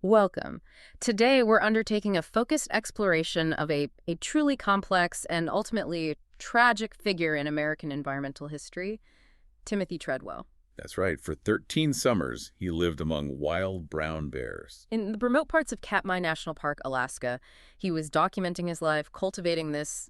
Welcome. Today, we're undertaking a focused exploration of a truly complex and ultimately tragic figure in American environmental history, Timothy Treadwell. That's right. For 13 summers, he lived among wild brown bears. In the remote parts of Katmai National Park, Alaska, he was documenting his life, cultivating this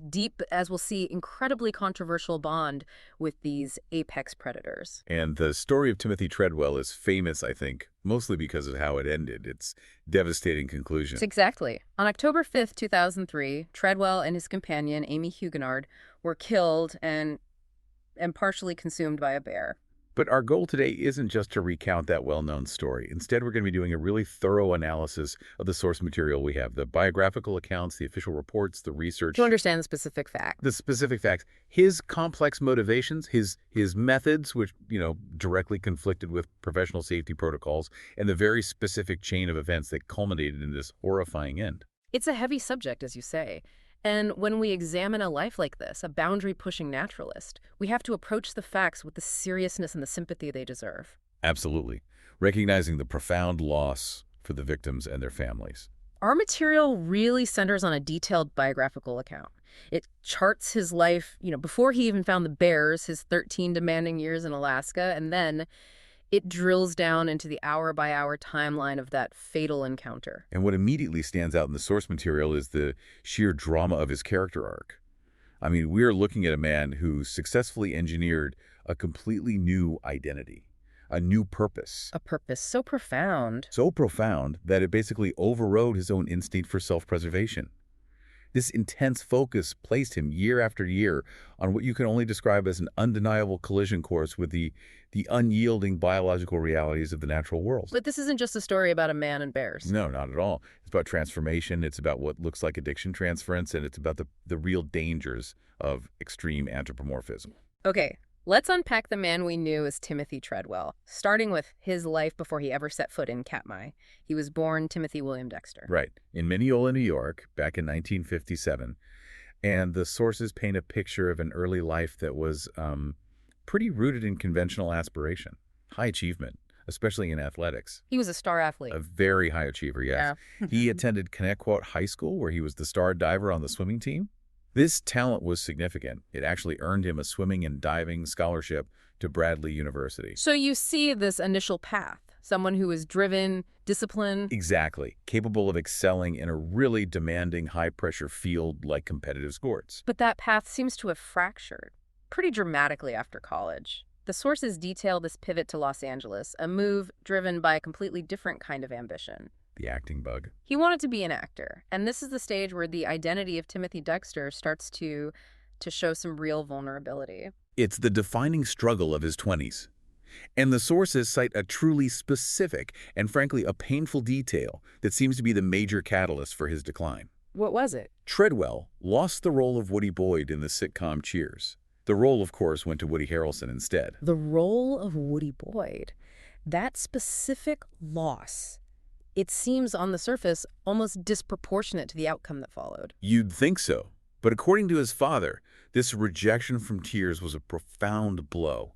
deep, as we'll see, incredibly controversial bond with these apex predators. And the story of Timothy Treadwell is famous, I think, mostly because of how it ended. Its devastating conclusion. Exactly. On October 5th, 2003, Treadwell and his companion, Amie Huguenard, were killed and partially consumed by a bear. But our goal today isn't just to recount that well-known story. Instead, we're going to be doing a really thorough analysis of the source material we have, the biographical accounts, the official reports, the research. To understand the specific facts. The specific facts, his complex motivations, his methods, which, directly conflicted with professional safety protocols, and the very specific chain of events that culminated in this horrifying end. It's a heavy subject, as you say. And when we examine a life like this, a boundary-pushing naturalist, we have to approach the facts with the seriousness and the sympathy they deserve. Absolutely. Recognizing the profound loss for the victims and their families. Our material really centers on a detailed biographical account. It charts his life, before he even found the bears, his 13 demanding years in Alaska, and then it drills down into the hour-by-hour timeline of that fatal encounter. And what immediately stands out in the source material is the sheer drama of his character arc. I mean, we're looking at a man who successfully engineered a completely new identity, a new purpose. A purpose so profound. So profound that it basically overrode his own instinct for self-preservation. This intense focus placed him year after year on what you can only describe as an undeniable collision course with the unyielding biological realities of the natural world. But this isn't just a story about a man and bears. No, not at all. It's about transformation. It's about what looks like addiction transference, and it's about the real dangers of extreme anthropomorphism. Okay, let's unpack the man we knew as Timothy Treadwell, starting with his life before he ever set foot in Katmai. He was born Timothy William Dexter. Right, in Mineola, New York, back in 1957. And the sources paint a picture of an early life that was pretty rooted in conventional aspiration, high achievement, especially in athletics. He was a star athlete. A very high achiever, yes. Yeah. He attended Connecticut High School, where he was the star diver on the swimming team. This talent was significant. It actually earned him a swimming and diving scholarship to Bradley University. So you see this initial path, someone who is driven, disciplined. Exactly. Capable of excelling in a really demanding, high-pressure field like competitive sports. But that path seems to have fractured pretty dramatically after college. The sources detail this pivot to Los Angeles, a move driven by a completely different kind of ambition. The acting bug. He wanted to be an actor, and this is the stage where the identity of Timothy Dexter starts to show some real vulnerability. It's the defining struggle of his 20s. And the sources cite a truly specific and frankly a painful detail that seems to be the major catalyst for his decline. What was it? Treadwell lost the role of Woody Boyd in the sitcom Cheers. The role, of course, went to Woody Harrelson instead. The role of Woody Boyd. That specific loss. It seems on the surface almost disproportionate to the outcome that followed. You'd think so. But according to his father, this rejection from Cheers was a profound blow.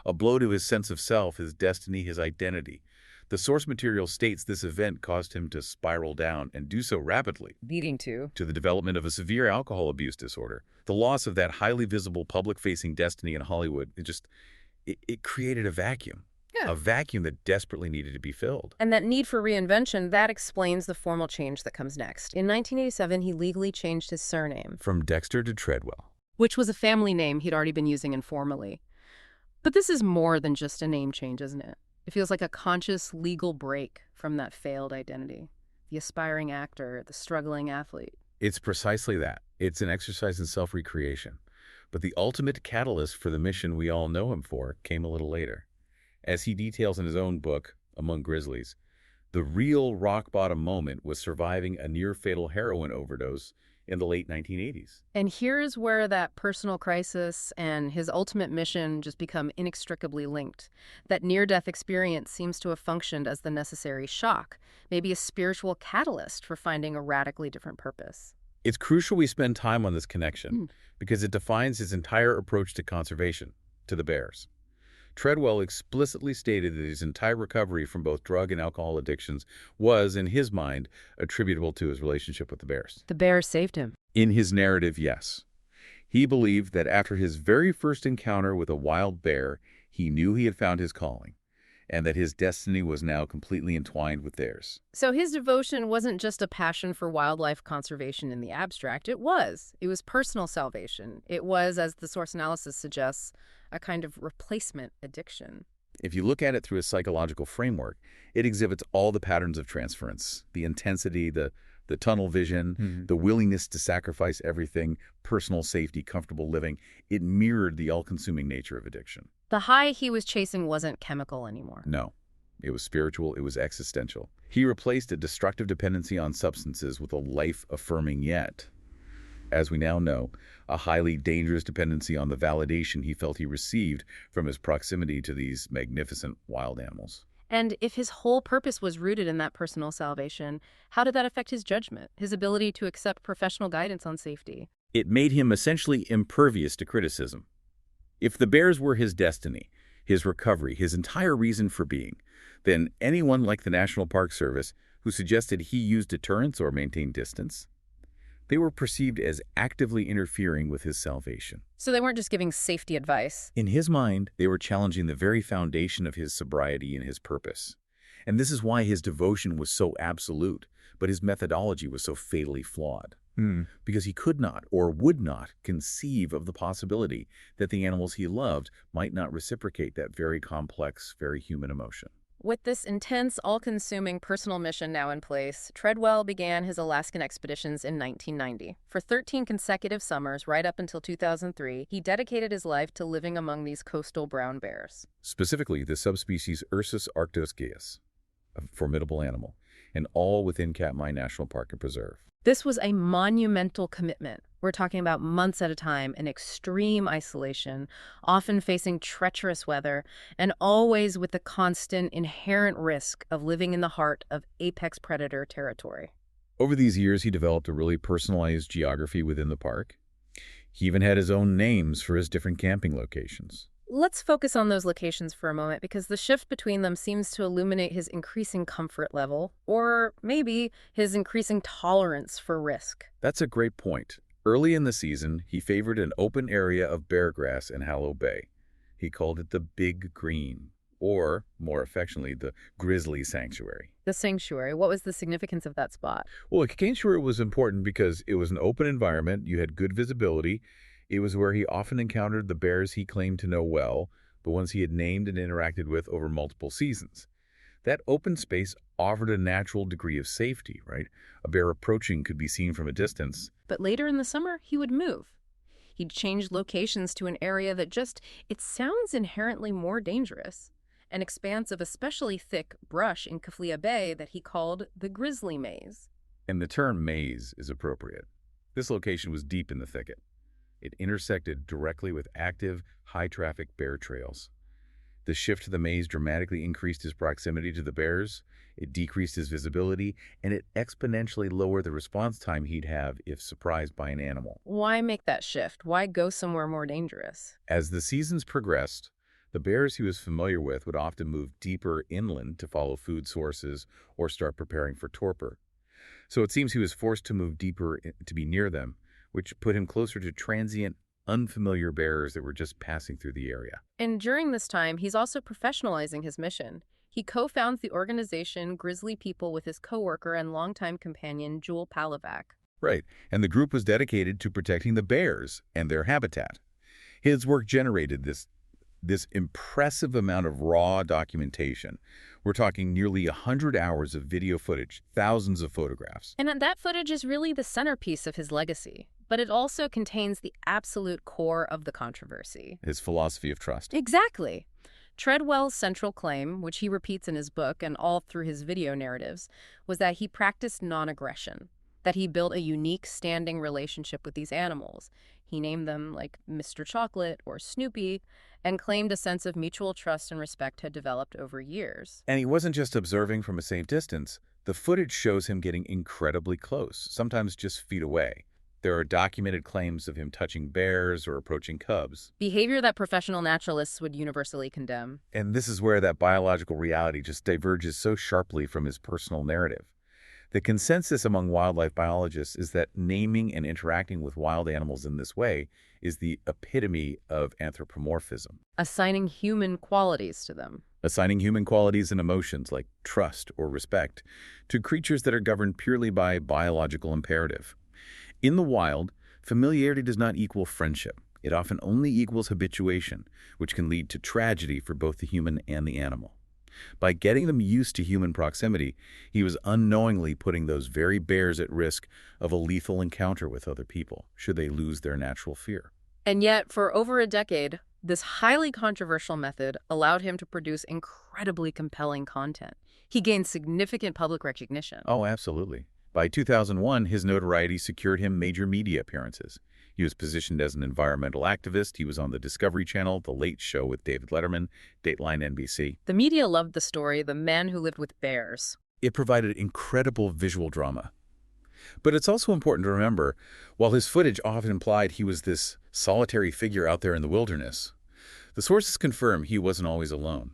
A blow to his sense of self, his destiny, his identity. The source material states this event caused him to spiral down and do so rapidly. Leading to the development of a severe alcohol abuse disorder. The loss of that highly visible public-facing destiny in Hollywood, it created a vacuum. Yeah. A vacuum that desperately needed to be filled. And that need for reinvention, that explains the formal change that comes next. In 1987, he legally changed his surname. From Dexter to Treadwell. Which was a family name he'd already been using informally. But this is more than just a name change, isn't it? It feels like a conscious legal break from that failed identity. The aspiring actor, the struggling athlete. It's precisely that. It's an exercise in self-recreation. But the ultimate catalyst for the mission we all know him for came a little later. As he details in his own book, Among Grizzlies, the real rock-bottom moment was surviving a near-fatal heroin overdose in the late 1980s. And here's where that personal crisis and his ultimate mission just become inextricably linked. That near-death experience seems to have functioned as the necessary shock, maybe a spiritual catalyst for finding a radically different purpose. It's crucial we spend time on this connection because it defines his entire approach to conservation, to the bears. Treadwell explicitly stated that his entire recovery from both drug and alcohol addictions was, in his mind, attributable to his relationship with the bears. The bear saved him. In his narrative, yes. He believed that after his very first encounter with a wild bear, he knew he had found his calling, and that his destiny was now completely entwined with theirs. So his devotion wasn't just a passion for wildlife conservation in the abstract. It was. It was personal salvation. It was, as the source analysis suggests, a kind of replacement addiction. If you look at it through a psychological framework, it exhibits all the patterns of transference, the intensity, the tunnel vision, the willingness to sacrifice everything, personal safety, comfortable living. It mirrored the all-consuming nature of addiction. The high he was chasing wasn't chemical anymore. No, it was spiritual, it was existential. He replaced a destructive dependency on substances with a life-affirming yet, as we now know, a highly dangerous dependency on the validation he felt he received from his proximity to these magnificent wild animals. And if his whole purpose was rooted in that personal salvation, how did that affect his judgment, his ability to accept professional guidance on safety? It made him essentially impervious to criticism. If the bears were his destiny, his recovery, his entire reason for being, then anyone like the National Park Service who suggested he use deterrence or maintain distance, they were perceived as actively interfering with his salvation. So they weren't just giving safety advice. In his mind, they were challenging the very foundation of his sobriety and his purpose. And this is why his devotion was so absolute, but his methodology was so fatally flawed. Because he could not or would not conceive of the possibility that the animals he loved might not reciprocate that very complex, very human emotion. With this intense, all-consuming personal mission now in place, Treadwell began his Alaskan expeditions in 1990. For 13 consecutive summers, right up until 2003, he dedicated his life to living among these coastal brown bears. Specifically, the subspecies Ursus arctos, a formidable animal, and all within Katmai National Park and Preserve. This was a monumental commitment. We're talking about months at a time in extreme isolation, often facing treacherous weather, and always with the constant, inherent risk of living in the heart of apex predator territory. Over these years, he developed a really personalized geography within the park. He even had his own names for his different camping locations. Let's focus on those locations for a moment because the shift between them seems to illuminate his increasing comfort level, or maybe his increasing tolerance for risk. That's a great point. Early in the season, he favored an open area of bear grass in Hallow Bay. He called it the Big Green, or, more affectionately, the Grizzly Sanctuary. The sanctuary, what was the significance of that spot? Well, he came sure it was important because it was an open environment, you had good visibility. It was where he often encountered the bears he claimed to know well, the ones he had named and interacted with over multiple seasons. That open space offered a natural degree of safety, right? A bear approaching could be seen from a distance. But later in the summer, he would move. He'd change locations to an area that it sounds inherently more dangerous. An expanse of especially thick brush in Kaflia Bay that he called the Grizzly Maze. And the term maze is appropriate. This location was deep in the thicket. It intersected directly with active, high-traffic bear trails. The shift to the maze dramatically increased his proximity to the bears, it decreased his visibility, and it exponentially lowered the response time he'd have if surprised by an animal. Why make that shift? Why go somewhere more dangerous? As the seasons progressed, the bears he was familiar with would often move deeper inland to follow food sources or start preparing for torpor. So it seems he was forced to move deeper to be near them, which put him closer to transient, unfamiliar bears that were just passing through the area. And during this time, he's also professionalizing his mission. He co-founds the organization Grizzly People with his co-worker and longtime companion, Jewel Palavac. Right, and the group was dedicated to protecting the bears and their habitat. His work generated this impressive amount of raw documentation. We're talking nearly 100 hours of video footage, thousands of photographs. And that footage is really the centerpiece of his legacy, but it also contains the absolute core of the controversy. His philosophy of trust. Exactly. Treadwell's central claim, which he repeats in his book and all through his video narratives, was that he practiced non-aggression, that he built a unique standing relationship with these animals. He named them like Mr. Chocolate or Snoopy, and claimed a sense of mutual trust and respect had developed over years. And he wasn't just observing from a safe distance. The footage shows him getting incredibly close, sometimes just feet away. There are documented claims of him touching bears or approaching cubs. Behavior that professional naturalists would universally condemn. And this is where that biological reality just diverges so sharply from his personal narrative. The consensus among wildlife biologists is that naming and interacting with wild animals in this way is the epitome of anthropomorphism, Assigning human qualities to them. assigning human qualities and emotions like trust or respect to creatures that are governed purely by biological imperative. In the wild, familiarity does not equal friendship. It often only equals habituation, which can lead to tragedy for both the human and the animal. By getting them used to human proximity, he was unknowingly putting those very bears at risk of a lethal encounter with other people, should they lose their natural fear. And yet, for over a decade, this highly controversial method allowed him to produce incredibly compelling content. He gained significant public recognition. Oh, absolutely. By 2001, his notoriety secured him major media appearances. He was positioned as an environmental activist. He was on the Discovery Channel, The Late Show with David Letterman, Dateline NBC. The media loved the story, The Man Who Lived with Bears. It provided incredible visual drama. But it's also important to remember, while his footage often implied he was this solitary figure out there in the wilderness, the sources confirm he wasn't always alone.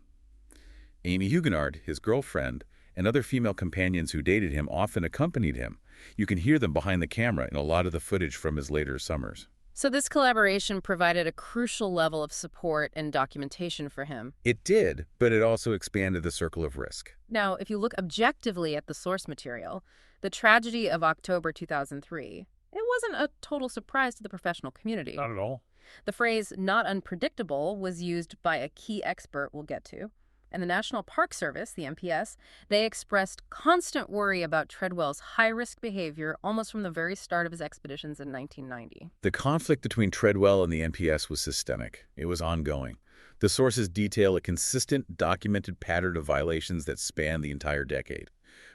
Amie Huguenard, his girlfriend, and other female companions who dated him often accompanied him. You can hear them behind the camera in a lot of the footage from his later summers. So this collaboration provided a crucial level of support and documentation for him. It did, but it also expanded the circle of risk. Now, if you look objectively at the source material, the tragedy of October 2003, it wasn't a total surprise to the professional community. Not at all. The phrase "not unpredictable" was used by a key expert we'll get to. And the National Park Service, the NPS, they expressed constant worry about Treadwell's high-risk behavior almost from the very start of his expeditions in 1990. The conflict between Treadwell and the NPS was systemic. It was ongoing. The sources detail a consistent, documented pattern of violations that spanned the entire decade.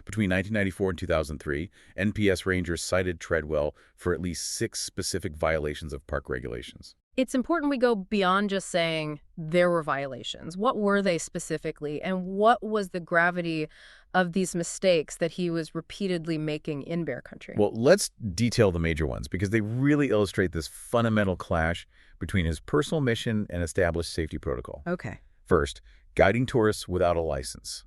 Between 1994 and 2003, NPS rangers cited Treadwell for at least 6 specific violations of park regulations. It's important we go beyond just saying there were violations. What were they specifically, and what was the gravity of these mistakes that he was repeatedly making in bear country? Well, let's detail the major ones because they really illustrate this fundamental clash between his personal mission and established safety protocol. Okay. First, guiding tourists without a license.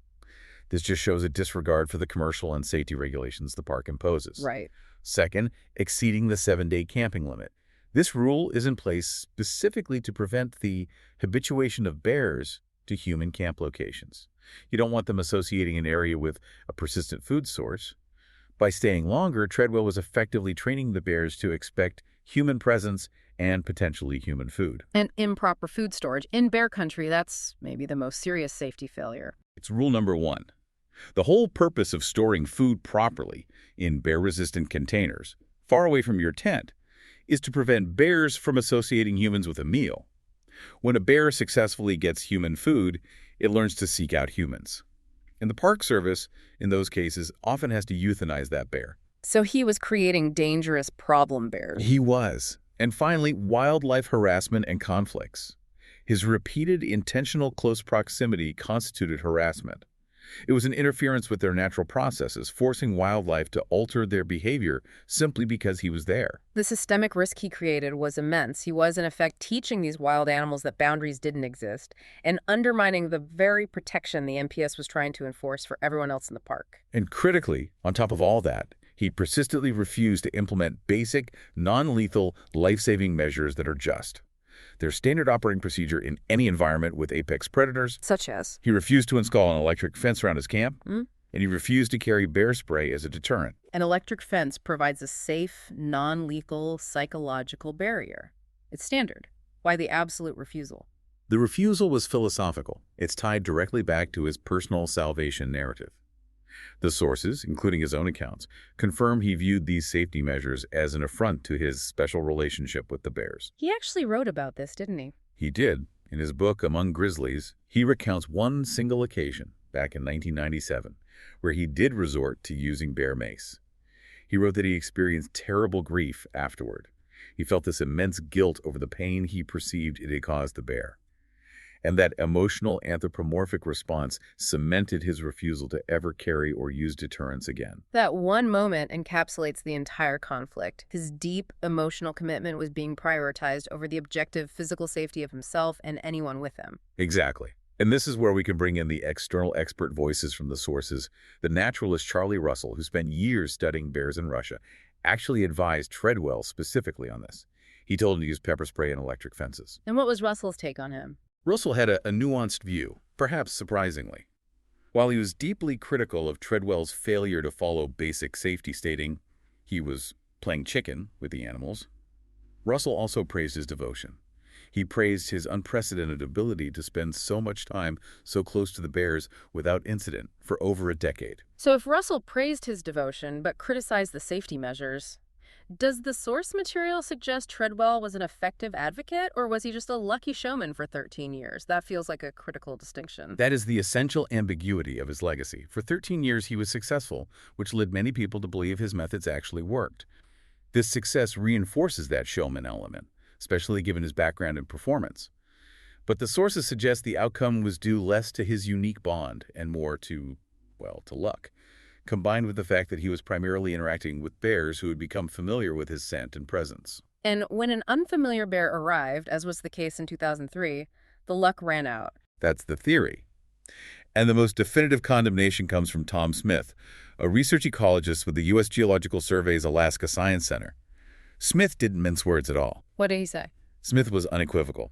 This just shows a disregard for the commercial and safety regulations the park imposes. Right. Second, exceeding the 7-day camping limit. This rule is in place specifically to prevent the habituation of bears to human camp locations. You don't want them associating an area with a persistent food source. By staying longer, Treadwell was effectively training the bears to expect human presence and potentially human food. And improper food storage. In bear country, that's maybe the most serious safety failure. It's rule number 1. The whole purpose of storing food properly in bear-resistant containers, far away from your tent, is to prevent bears from associating humans with a meal. When a bear successfully gets human food, it learns to seek out humans. And the Park Service, in those cases, often has to euthanize that bear. So he was creating dangerous problem bears. He was. And finally, wildlife harassment and conflicts. His repeated intentional close proximity constituted harassment. It was an interference with their natural processes, forcing wildlife to alter their behavior simply because he was there. The systemic risk he created was immense. He was, in effect, teaching these wild animals that boundaries didn't exist and undermining the very protection the NPS was trying to enforce for everyone else in the park. And critically, on top of all that, he persistently refused to implement basic, non-lethal, life-saving measures that are just. Their standard operating procedure in any environment with apex predators. Such as? He refused to install an electric fence around his camp, and he refused to carry bear spray as a deterrent. An electric fence provides a safe, non-lethal psychological barrier. It's standard. Why the absolute refusal? The refusal was philosophical. It's tied directly back to his personal salvation narrative. The sources, including his own accounts, confirm he viewed these safety measures as an affront to his special relationship with the bears. He actually wrote about this, didn't he? He did. In his book, Among Grizzlies, he recounts one single occasion, back in 1997, where he did resort to using bear mace. He wrote that he experienced terrible grief afterward. He felt this immense guilt over the pain he perceived it had caused the bear. And that emotional anthropomorphic response cemented his refusal to ever carry or use deterrence again. That one moment encapsulates the entire conflict. His deep emotional commitment was being prioritized over the objective physical safety of himself and anyone with him. Exactly. And this is where we can bring in the external expert voices from the sources. The naturalist Charlie Russell, who spent years studying bears in Russia, actually advised Treadwell specifically on this. He told him to use pepper spray and electric fences. And what was Russell's take on him? Russell had a nuanced view, perhaps surprisingly. While he was deeply critical of Treadwell's failure to follow basic safety, stating he was playing chicken with the animals, Russell also praised his devotion. He praised his unprecedented ability to spend so much time so close to the bears without incident for over a decade. So if Russell praised his devotion but criticized the safety measures, does the source material suggest Treadwell was an effective advocate, or was he just a lucky showman for 13 years? That feels like a critical distinction. That is the essential ambiguity of his legacy. For 13 years, he was successful, which led many people to believe his methods actually worked. This success reinforces that showman element, especially given his background and performance. But the sources suggest the outcome was due less to his unique bond and more to, well, to luck, combined with the fact that he was primarily interacting with bears who had become familiar with his scent and presence. And when an unfamiliar bear arrived, as was the case in 2003, the luck ran out. That's the theory. And the most definitive condemnation comes from Tom Smith, a research ecologist with the U.S. Geological Survey's Alaska Science Center. Smith didn't mince words at all. What did he say? Smith was unequivocal.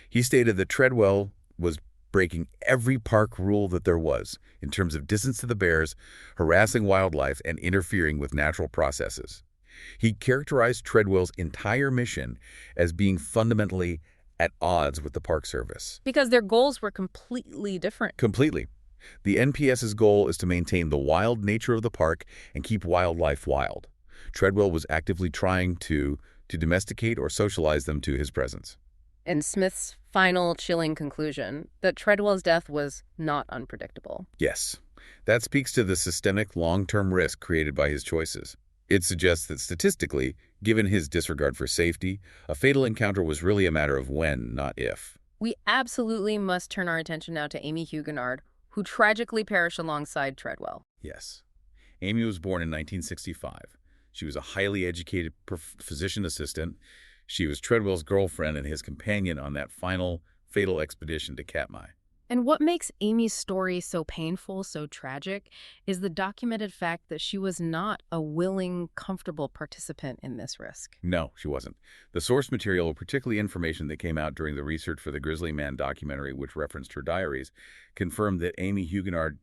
He stated that Treadwell was breaking every park rule that there was in terms of distance to the bears, harassing wildlife, and interfering with natural processes. He characterized Treadwell's entire mission as being fundamentally at odds with the Park Service. Because their goals were completely different. Completely. The NPS's goal is to maintain the wild nature of the park and keep wildlife wild. Treadwell was actively trying to domesticate or socialize them to his presence. And Smith's final chilling conclusion, that Treadwell's death was not unpredictable. Yes, that speaks to the systemic long-term risk created by his choices. It suggests that statistically, given his disregard for safety, a fatal encounter was really a matter of when, not if. We absolutely must turn our attention now to Amie Huguenard, who tragically perished alongside Treadwell. Yes. Amie was born in 1965. She was a highly educated physician assistant. She was Treadwell's girlfriend and his companion on that final fatal expedition to Katmai. And what makes Amie's story so painful, so tragic, is the documented fact that she was not a willing, comfortable participant in this risk. No, she wasn't. The source material, particularly information that came out during the research for the Grizzly Man documentary, which referenced her diaries, confirmed that Amie Huguenard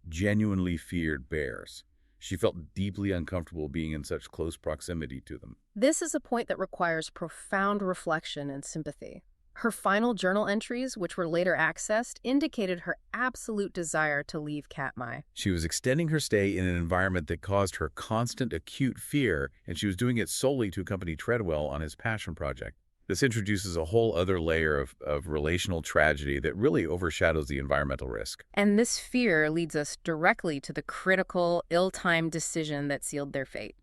genuinely feared bears. She felt deeply uncomfortable being in such close proximity to them. This is a point that requires profound reflection and sympathy. Her final journal entries, which were later accessed, indicated her absolute desire to leave Katmai. She was extending her stay in an environment that caused her constant acute fear, and she was doing it solely to accompany Treadwell on his passion project. This introduces a whole other layer of relational tragedy that really overshadows the environmental risk. And this fear leads us directly to the critical, ill-timed decision that sealed their fate.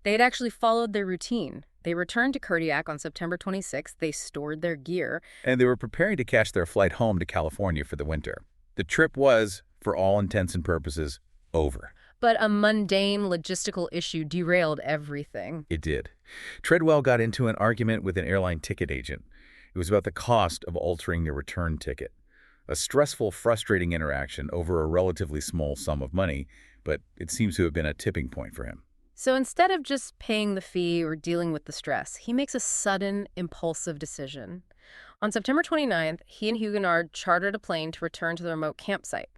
They had actually followed their routine. They returned to Kodiak on September 26th. They stored their gear. And they were preparing to catch their flight home to California for the winter. The trip was, for all intents and purposes, over. But a mundane logistical issue derailed everything. It did. Treadwell got into an argument with an airline ticket agent. It was about the cost of altering their return ticket. A stressful, frustrating interaction over a relatively small sum of money, but it seems to have been a tipping point for him. So instead of just paying the fee or dealing with the stress, he makes a sudden, impulsive decision. On September 29th, he and Huguenard chartered a plane to return to the remote campsite.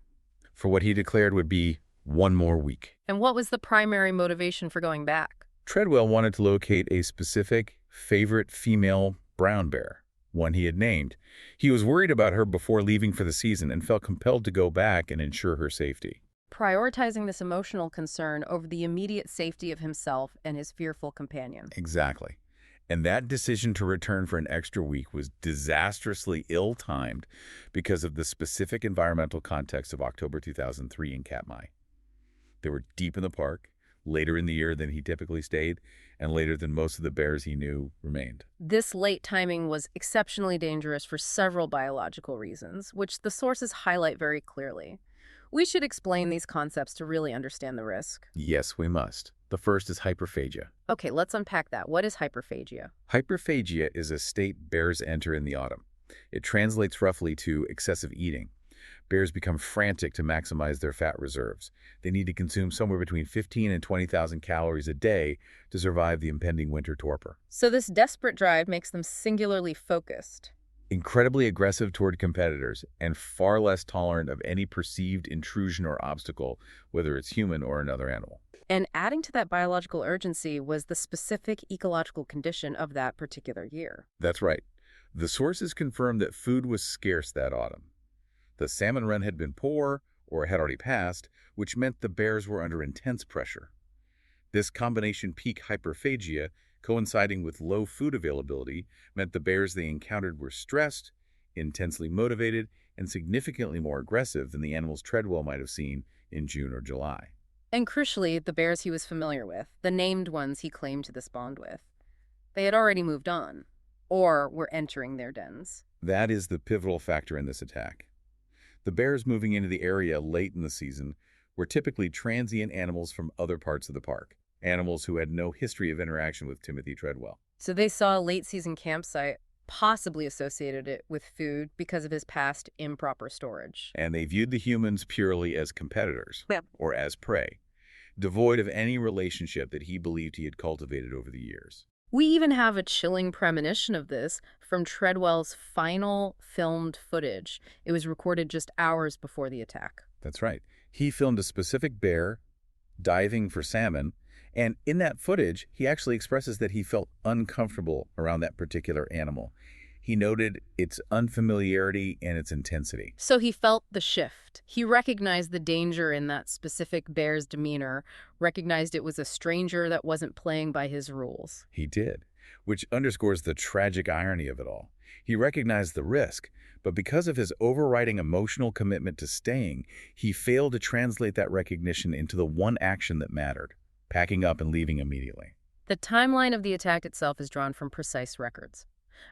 For what he declared would be one more week. And what was the primary motivation for going back? Treadwell wanted to locate a specific, favorite female brown bear, one he had named. He was worried about her before leaving for the season and felt compelled to go back and ensure her safety. Prioritizing this emotional concern over the immediate safety of himself and his fearful companion. Exactly. And that decision to return for an extra week was disastrously ill-timed because of the specific environmental context of October 2003 in Katmai. They were deep in the park, later in the year than he typically stayed, and later than most of the bears he knew remained. This late timing was exceptionally dangerous for several biological reasons, which the sources highlight very clearly. We should explain these concepts to really understand the risk. Yes, we must. The first is hyperphagia. Okay, let's unpack that. What is hyperphagia? Hyperphagia is a state bears enter in the autumn. It translates roughly to excessive eating. Bears become frantic to maximize their fat reserves. They need to consume somewhere between 15 and 20,000 calories a day to survive the impending winter torpor. So this desperate drive makes them singularly focused. Incredibly aggressive toward competitors and far less tolerant of any perceived intrusion or obstacle, whether it's human or another animal. And adding to that biological urgency was the specific ecological condition of that particular year. That's right. The sources confirmed that food was scarce that autumn. The salmon run had been poor, or had already passed, which meant the bears were under intense pressure. This combination peak hyperphagia, coinciding with low food availability, meant the bears they encountered were stressed, intensely motivated, and significantly more aggressive than the animals Treadwell might have seen in June or July. And crucially, the bears he was familiar with, the named ones he claimed to this bond with, they had already moved on, or were entering their dens. That is the pivotal factor in this attack. The bears moving into the area late in the season were typically transient animals from other parts of the park, animals who had no history of interaction with Timothy Treadwell. So they saw a late-season campsite, possibly associated it with food because of his past improper storage. And they viewed the humans purely as competitors, Yep. or as prey, devoid of any relationship that he believed he had cultivated over the years. We even have a chilling premonition of this from Treadwell's final filmed footage. It was recorded just hours before the attack. That's right. He filmed a specific bear diving for salmon, and in that footage, he actually expresses that he felt uncomfortable around that particular animal. He noted its unfamiliarity and its intensity. So he felt the shift. He recognized the danger in that specific bear's demeanor, recognized it was a stranger that wasn't playing by his rules. He did, which underscores the tragic irony of it all. He recognized the risk, but because of his overriding emotional commitment to staying, he failed to translate that recognition into the one action that mattered, packing up and leaving immediately. The timeline of the attack itself is drawn from precise records.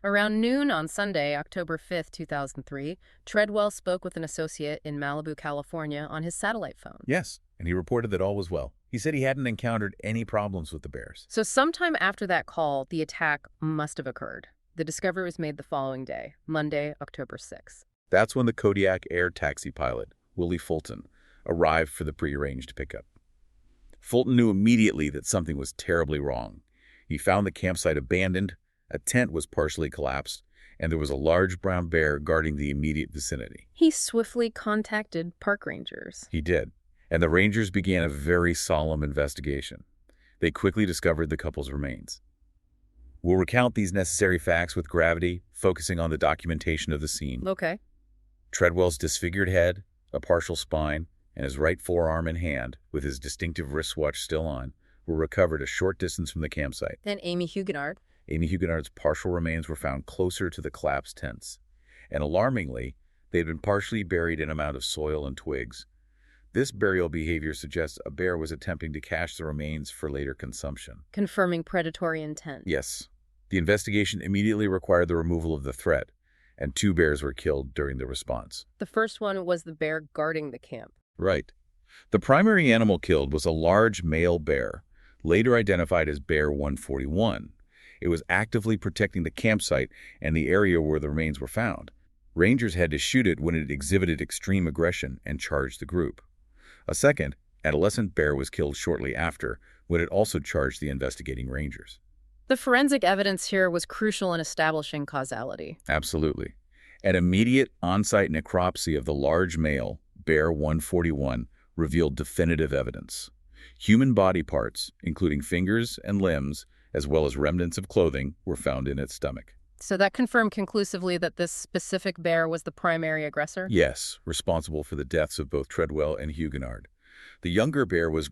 Around noon on Sunday, October 5th, 2003, Treadwell spoke with an associate in Malibu, California on his satellite phone. Yes, and he reported that all was well. He said he hadn't encountered any problems with the bears. So sometime after that call, the attack must have occurred. The discovery was made the following day, Monday, October 6th. That's when the Kodiak air taxi pilot, Willie Fulton, arrived for the prearranged pickup. Fulton knew immediately that something was terribly wrong. He found the campsite abandoned, a tent was partially collapsed, and there was a large brown bear guarding the immediate vicinity. He swiftly contacted park rangers. He did, and the rangers began a very solemn investigation. They quickly discovered the couple's remains. We'll recount these necessary facts with gravity, focusing on the documentation of the scene. Okay. Treadwell's disfigured head, a partial spine, and his right forearm and hand, with his distinctive wristwatch still on, were recovered a short distance from the campsite. Then Amie Huguenard. Amie Huguenard's partial remains were found closer to the collapsed tents, and alarmingly, they had been partially buried in a mound of soil and twigs. This burial behavior suggests a bear was attempting to cache the remains for later consumption. Confirming predatory intent. Yes. The investigation immediately required the removal of the threat, and 2 bears were killed during the response. The first one was the bear guarding the camp. Right. The primary animal killed was a large male bear, later identified as Bear 141. It was actively protecting the campsite and the area where the remains were found. Rangers had to shoot it when it exhibited extreme aggression and charged the group. A second, adolescent bear was killed shortly after, when it also charged the investigating rangers. The forensic evidence here was crucial in establishing causality. Absolutely. An immediate on-site necropsy of the large male, Bear 141, revealed definitive evidence. Human body parts, including fingers and limbs, as well as remnants of clothing, were found in its stomach. So that confirmed conclusively that this specific bear was the primary aggressor? Yes, responsible for the deaths of both Treadwell and Huguenard. The younger bear was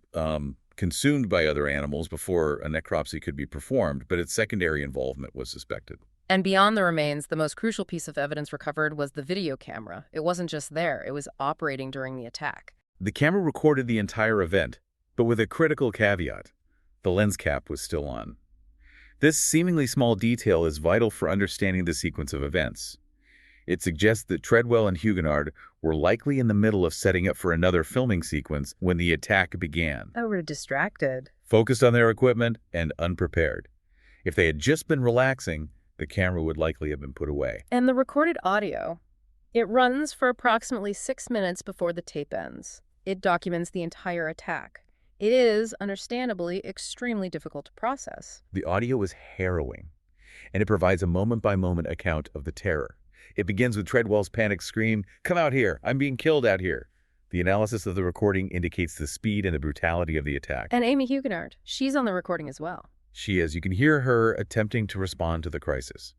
consumed by other animals before a necropsy could be performed, but its secondary involvement was suspected. And beyond the remains, the most crucial piece of evidence recovered was the video camera. It wasn't just there, it was operating during the attack. The camera recorded the entire event, But with a critical caveat, the lens cap was still on. This seemingly small detail is vital for understanding the sequence of events. It suggests that Treadwell and Huguenard were likely in the middle of setting up for another filming sequence when the attack began. Oh, we're distracted. Focused on their equipment and unprepared. If they had just been relaxing, the camera would likely have been put away. And the recorded audio. It runs for approximately 6 minutes before the tape ends. It documents the entire attack. It is, understandably, extremely difficult to process. The audio is harrowing, and it provides a moment-by-moment account of the terror. It begins with Treadwell's panicked scream, "Come out here! I'm being killed out here!" The analysis of the recording indicates the speed and the brutality of the attack. And Amie Huguenard, she's on the recording as well. She is. You can hear her attempting to respond to the crisis.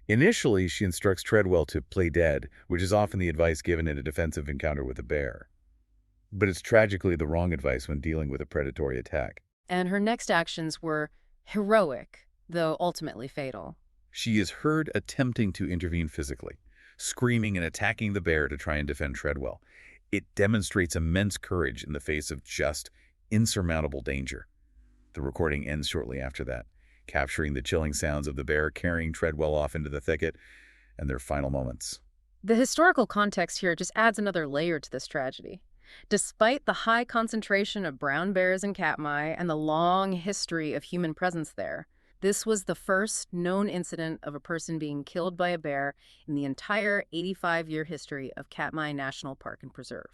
Initially, she instructs Treadwell to play dead, which is often the advice given in a defensive encounter with a bear. But it's tragically the wrong advice when dealing with a predatory attack. And her next actions were heroic, though ultimately fatal. She is heard attempting to intervene physically, screaming and attacking the bear to try and defend Treadwell. It demonstrates immense courage in the face of just insurmountable danger. The recording ends shortly after that, capturing the chilling sounds of the bear carrying Treadwell off into the thicket and their final moments. The historical context here just adds another layer to this tragedy. Despite the high concentration of brown bears in Katmai and the long history of human presence there, this was the first known incident of a person being killed by a bear in the entire 85-year history of Katmai National Park and Preserve.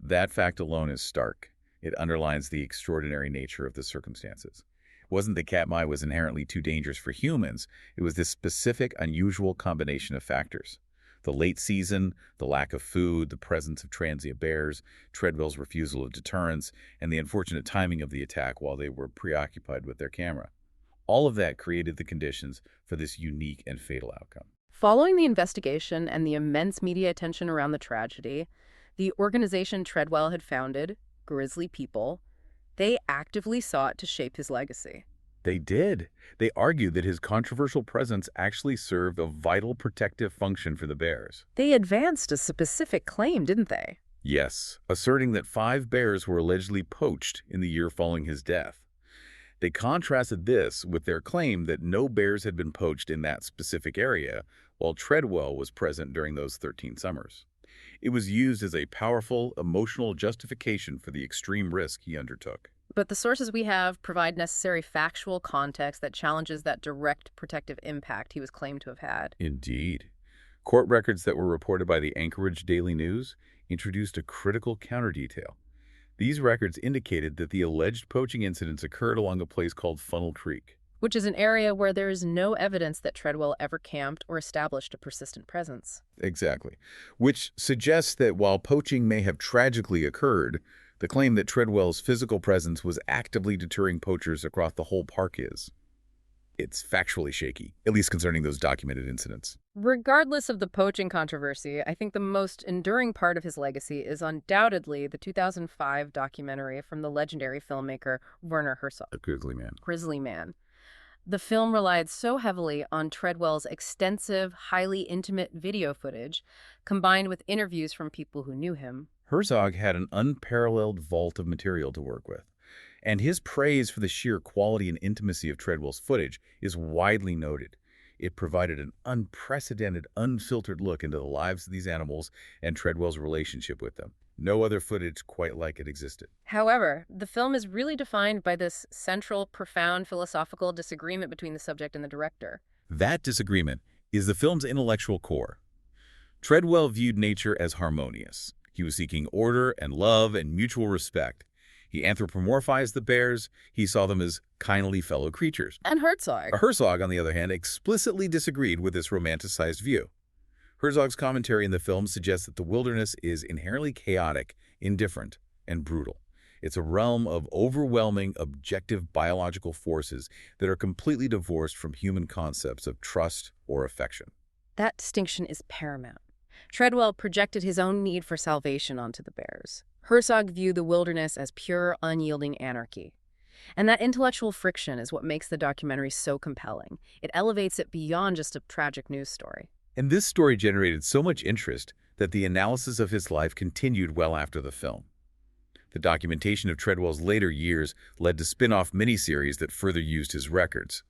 That fact alone is stark. It underlines the extraordinary nature of the circumstances. It wasn't that Katmai was inherently too dangerous for humans. It was this specific, unusual combination of factors. The late season, the lack of food, the presence of transient bears, Treadwell's refusal of deterrence, and the unfortunate timing of the attack while they were preoccupied with their camera. All of that created the conditions for this unique and fatal outcome. Following the investigation and the immense media attention around the tragedy, the organization Treadwell had founded, Grizzly People, they actively sought to shape his legacy. They did. They argued that his controversial presence actually served a vital protective function for the bears. They advanced a specific claim, didn't they? Yes, asserting that 5 bears were allegedly poached in the year following his death. They contrasted this with their claim that no bears had been poached in that specific area, while Treadwell was present during those 13 summers. It was used as a powerful, emotional justification for the extreme risk he undertook. But the sources we have provide necessary factual context that challenges that direct protective impact he was claimed to have had. Indeed. Court records that were reported by the Anchorage Daily News introduced a critical counter-detail. These records indicated that the alleged poaching incidents occurred along a place called Funnel Creek, which is an area where there is no evidence that Treadwell ever camped or established a persistent presence. Exactly. Which suggests that while poaching may have tragically occurred, the claim that Treadwell's physical presence was actively deterring poachers across the whole park it's factually shaky, at least concerning those documented incidents. Regardless of the poaching controversy, I think the most enduring part of his legacy is undoubtedly the 2005 documentary from the legendary filmmaker Werner Herzog, Grizzly Man. Grizzly Man. The film relied so heavily on Treadwell's extensive, highly intimate video footage, combined with interviews from people who knew him. Herzog had an unparalleled vault of material to work with, and his praise for the sheer quality and intimacy of Treadwell's footage is widely noted. It provided an unprecedented, unfiltered look into the lives of these animals and Treadwell's relationship with them. No other footage quite like it existed. However, the film is really defined by this central, profound philosophical disagreement between the subject and the director. That disagreement is the film's intellectual core. Treadwell viewed nature as harmonious. He was seeking order and love and mutual respect. He anthropomorphized the bears. He saw them as kindly fellow creatures. And Herzog. Herzog, on the other hand, explicitly disagreed with this romanticized view. Herzog's commentary in the film suggests that the wilderness is inherently chaotic, indifferent, and brutal. It's a realm of overwhelming, objective biological forces that are completely divorced from human concepts of trust or affection. That distinction is paramount. Treadwell projected his own need for salvation onto the bears. Herzog viewed the wilderness as pure, unyielding anarchy. And that intellectual friction is what makes the documentary so compelling. It elevates it beyond just a tragic news story. And this story generated so much interest that the analysis of his life continued well after the film. The documentation of Treadwell's later years led to spin-off miniseries that further used his records.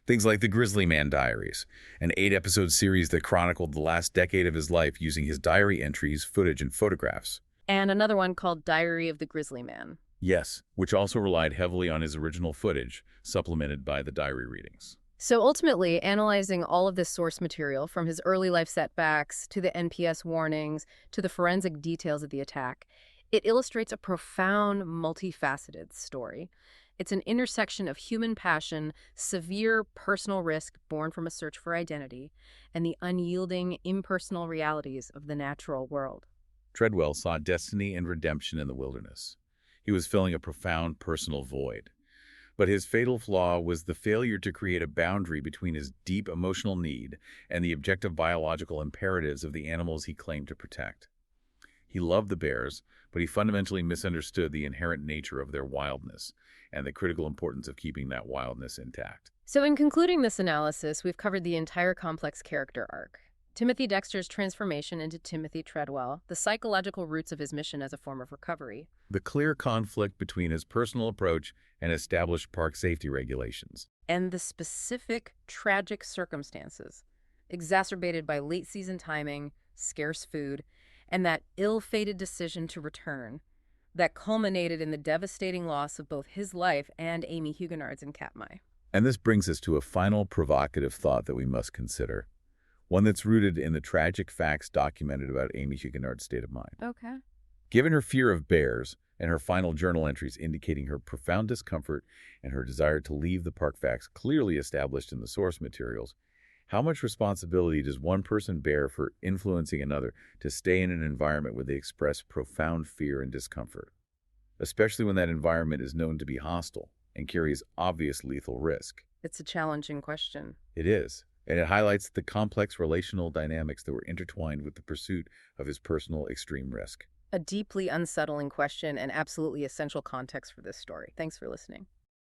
Things like the Grizzly Man diaries, an 8-episode series that chronicled the last decade of his life using his diary entries, footage, and photographs. And another one called Diary of the Grizzly Man. Yes, which also relied heavily on his original footage, supplemented by the diary readings. So ultimately, analyzing all of this source material, from his early life setbacks to the NPS warnings to the forensic details of the attack, it illustrates a profound, multifaceted story. It's an intersection of human passion, severe personal risk born from a search for identity, and the unyielding, impersonal realities of the natural world. Treadwell saw destiny and redemption in the wilderness. He was filling a profound personal void. But his fatal flaw was the failure to create a boundary between his deep emotional need and the objective biological imperatives of the animals he claimed to protect. He loved the bears, but he fundamentally misunderstood the inherent nature of their wildness and the critical importance of keeping that wildness intact. So in concluding this analysis, we've covered the entire complex character arc. Timothy Dexter's transformation into Timothy Treadwell, the psychological roots of his mission as a form of recovery, The clear conflict between his personal approach and established park safety regulations. and the specific tragic circumstances, exacerbated by late-season timing, scarce food, and that ill-fated decision to return, that culminated in the devastating loss of both his life and Amie Huguenard's in Katmai. And this brings us to a final provocative thought that we must consider, one that's rooted in the tragic facts documented about Amie Huguenard's state of mind. Okay. Given her fear of bears and her final journal entries indicating her profound discomfort and her desire to leave the park facts clearly established in the source materials, how much responsibility does one person bear for influencing another to stay in an environment where they express profound fear and discomfort, especially when that environment is known to be hostile and carries obvious lethal risk? It's a challenging question. It is, and it highlights the complex relational dynamics that were intertwined with the pursuit of his personal extreme risk. A deeply unsettling question and absolutely essential context for this story. Thanks for listening.